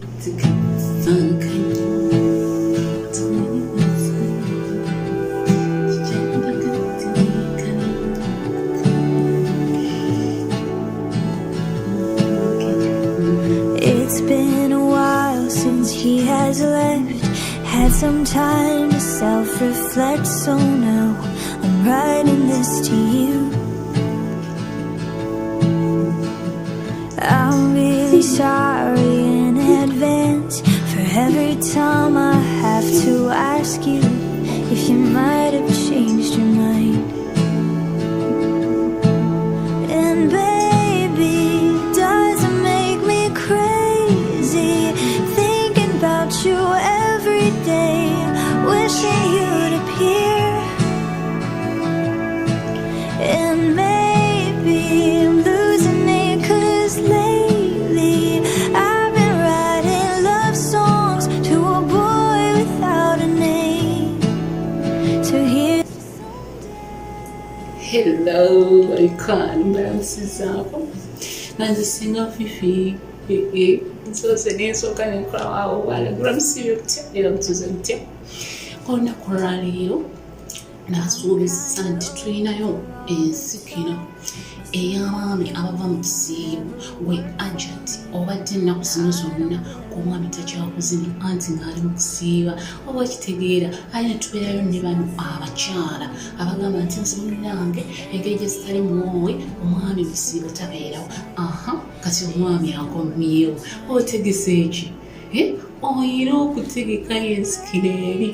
It's been a while since he has left. Had some time to self-reflect, so now I'm writing this to you. I'm really sorry in advance for every time I have to ask you if you might have changed your mind. And baby, does it make me crazy thinking about you every day, wishing you'd appear. And maybe I'm losing it 'cause lately I've been writing love songs to a boy without a name. To hear hello, I can't balance up. Nanzi singa fifi nzose nesoka nekola wawo wala gramsiyo kutya era kutuza kutya kona koraliyo nasuubiza nti tulinayo ensikira ey'abaami abava mu kisiibo gwe ajat obadde ennaku zino zonna omwami takyakuzina anti ng'ali mu kusiiba oba kitegeera alina tubeerayo ne bano abakyala abagamba nti nzimulirange engeri gye zitali muwowe omwami mu kisiibo tabeerawo kati omwami akomyewo otegese eki oyina okutegeka yensikira eri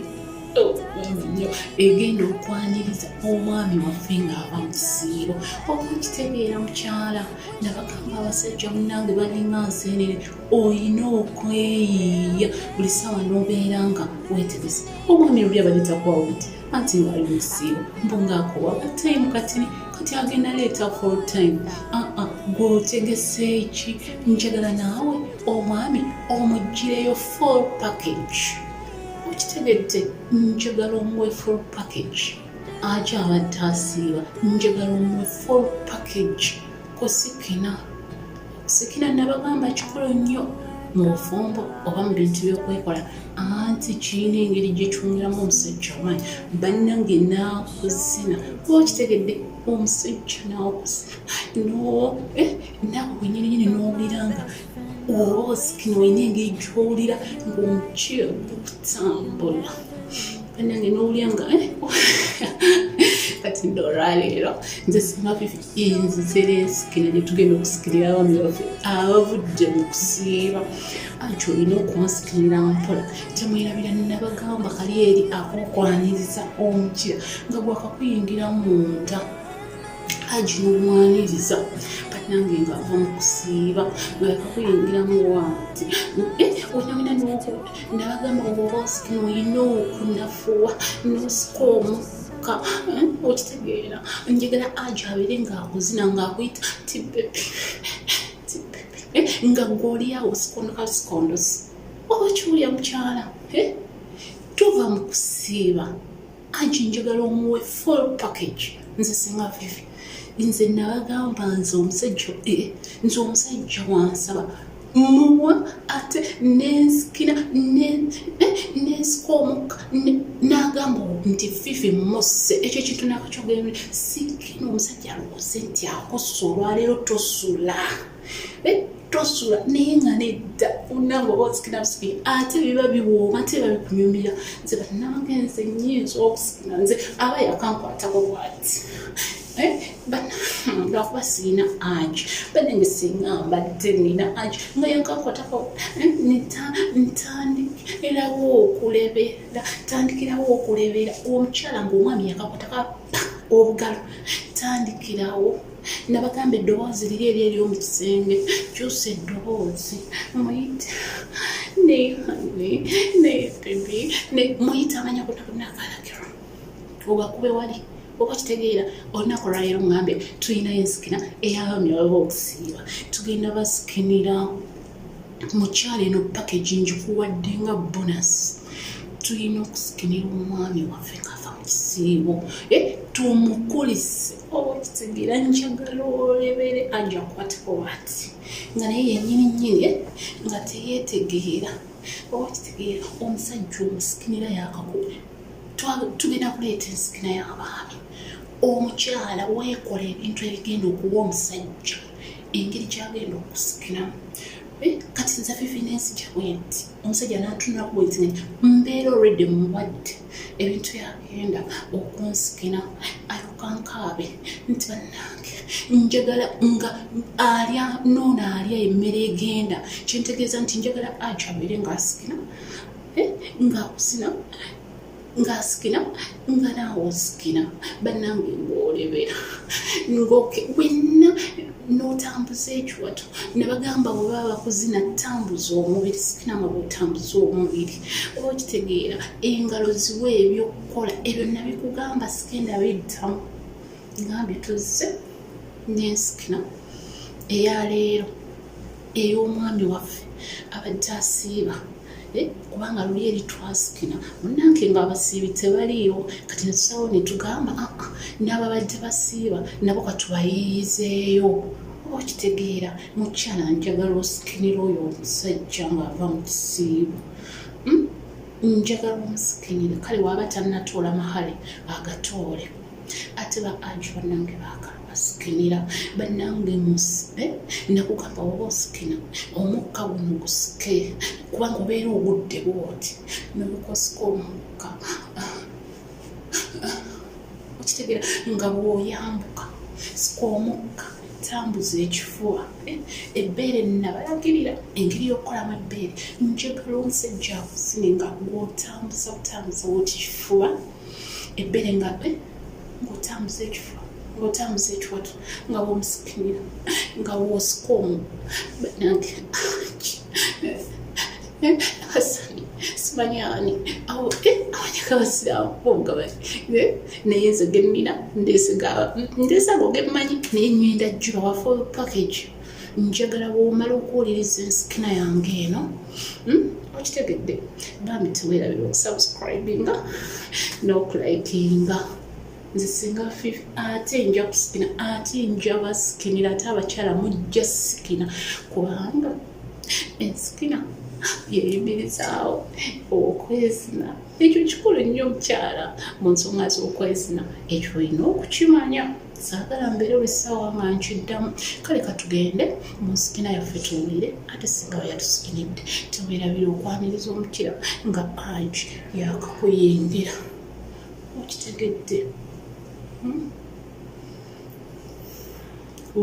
egenda okwaniriza omwami waffe ng'ava mu kisiibo oba okitegeera mukyala nabagamba abasajja munnange balinga nseenene oyina okweyiiya buli ssaawa n'obeera nga weetegese omwami luli abadde takwawudde anti ng'ali mu kisiibo mbu ng'akowa kataimu katini kati agenda leeta full time gw'otegese eki njagala naawe omwami omugireyo full package. Kitegedde njagala omuwe full package aja abadde asiiba njagala omuwe full package kusikina nabagamba kikulu nnyo mu bufumbo oba mu bintu by'okwekola anti kirina engeri gyekyongeramu omusajja wange bannange naakuzina kuba kitegedde omusajja naakuzina naawe wenyininyini n'owulira nga oba osikina olina engeri gy'owulira ng'omukyala gutambula bannange n'owulira nga kati ndolwaleero nze singa fifi enzizera ensikina gye tugenda okusikirira abaami baffe abavudde mu kusiiba anti olina okubasikirira mpola temwerabira nabagamba kali eri akokwaniriza omukira nga gwakakuyingira munda aginomwaniriza bannange ng'ava mu kusiiba gwakakuyingiramu wanti onyamina nabagamba oba osikina olina okunafuwa nosika omukka okitegeera njagala aja abeere ng'akuzina ng'akuyita tibebi nga gw'oliawo sikondosi oba kiwulya mukyala tuva mu kusiiba aji njagala omuwe full package nze singa vivi nze nabagamba nze omusajja wansaba muwa ate nensikira nensika omukka n'agamba nti fifi musse ekyo ekintu nakakyogerere sikina omusajja alowooze nti akosa olwaleero tosula naye nga nedda unanga oba osikina busikina ate biba biwooma ate biba bikunyumira nze bannange nze nnyinza okusikina nze aba yakankwatako bwati lwakuba sirina aji banenge singa mbadde nina aji nga yankankwatako tandikirawo okulebera omukyala ng'omwami yakankwataka obugalo tandikirawo nabagamba eddoboozi liri eri ery'omu kisenge kyusa eddoboozi muyite nebebi muyite amanya kunakalagiro ogakube wali oba kitegeera olunaku lwaleero ngambye tulina ensikina ey'abaami abava okusiiba tugenda basikinira mukyala eno package njikuwadde nga bonus tulina okusikinira omwami waffe ng'ava mu kisiibo tumukulise oba kitegeera njagala olebere ajja kukwatako bwati nga naye yennyini nga teyeetegeera oba kitegeera omusajja omusikinira yakakuba tugenda kuleeta ensikina y'abaami omukyala weekola ebintu ebigenda okuwa omusajja engeri gyagenda okusikinamu kati nza fifinensi gyabwe nti omusajja n'atunulaku bwenti mbeera already muwadde ebintu yagenda okunsikina ayokankaabe nti bannange njagala nga alya noono alya emmere egenda kyentegeeza nti njagala ajabeere ng'asikina ng'akusina ng'asikina nga naawe osikina bannange ng'olebera wenna n'otambuza ekiwato ne bagamba bwe baba bakuzina tambuza omubiri sikina nga bw'otambuza omubiri oba okitegeera engalo ziwe ebyokukola ebyo nabikugamba sigenda biddamu ngambye tuzze n'ensikina eyaleero ey'omwami waffe abadde asiiba kubanga luli eri twasikina munnanke ng'abasiibi tebaliiwo kati netusawo netugamba n'ababadde basiiba nabo katubayiyizeeyo oba okitegeera mukyala njagala osikinira oyo omusajja ng'ava mu kisiibo njagala omusikinire kale waaba tannatoola mahale agatoole ate ba aji bannange baakala basikinira bannange nakugamba oba osikina omukka guno gusike kubanga obeera ogudde bwoti nobukosika omukka okitegeera nga bw'oyambuka sika omukka tambuza ekifuba ebbeere nabalagirira engeri y'okukolamu ebbeere njagala omusajja akusine nga gw'otambuza butambuza wokifuba ebbeere nga ng'otambuza ekifuba ng'otambuza ekiwato nga bw'omusikinira nga bw'osika bannange Hasani simanyi ani abanyaka abasiraamu bongabali naye nze gennina ndeesaga ogemmanyi naye nywenda jjuba wafe package njagala bw'omala okuwuliriza ensikina yange eno okitegedde bambi teweerabira okusubscribinga n'okulayikinga nze singa ate nja kusikina ate nja basikinira ate abakyala mujja sikina kubanga ensikina yeyimirizaawo okwezina ekyo kikulu nnyo omukyala mu nsonga z'okwezina ekyo olina okukimanya saagala mbeere buli ssaawa nga nkiddamu kale katugende mu nsikina yaffe tuwulire ate singa yatusikinidde teweerabira okwaniriza omukira nga aji yakakuyingira okitegedde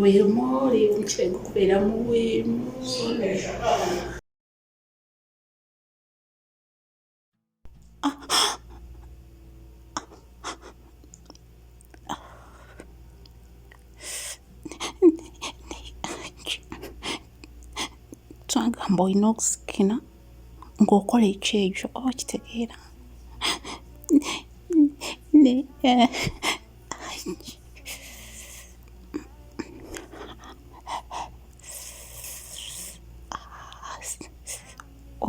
weemoole omukira gukubeera mu weemoole twagamba olina okusikina ng'okola ekyejo oba kitegeera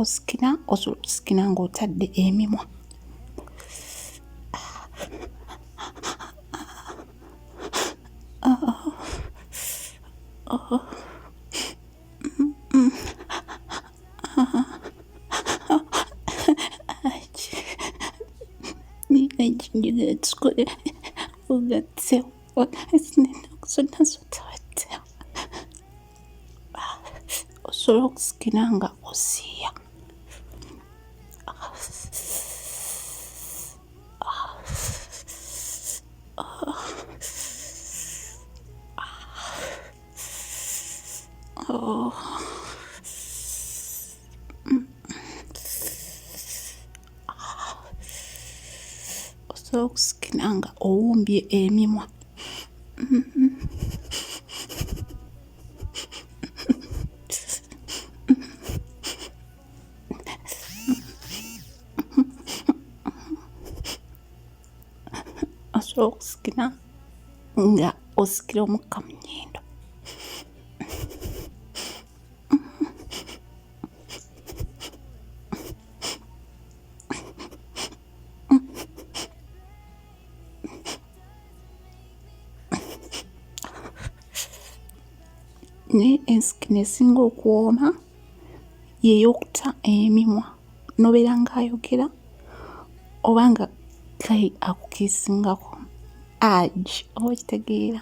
osikina osobola okusikina ng'otadde emimwa osobola okusikina nga osiiya osobola okusikina nga owumbye emimwa osobola okusikina nga osikira omukka mu nnyindo naye ensikino esinga okuwooma yeey'okuta emimwa nobeera ng'ayogera oba nga kale akukiisingako agi oba okitegeera.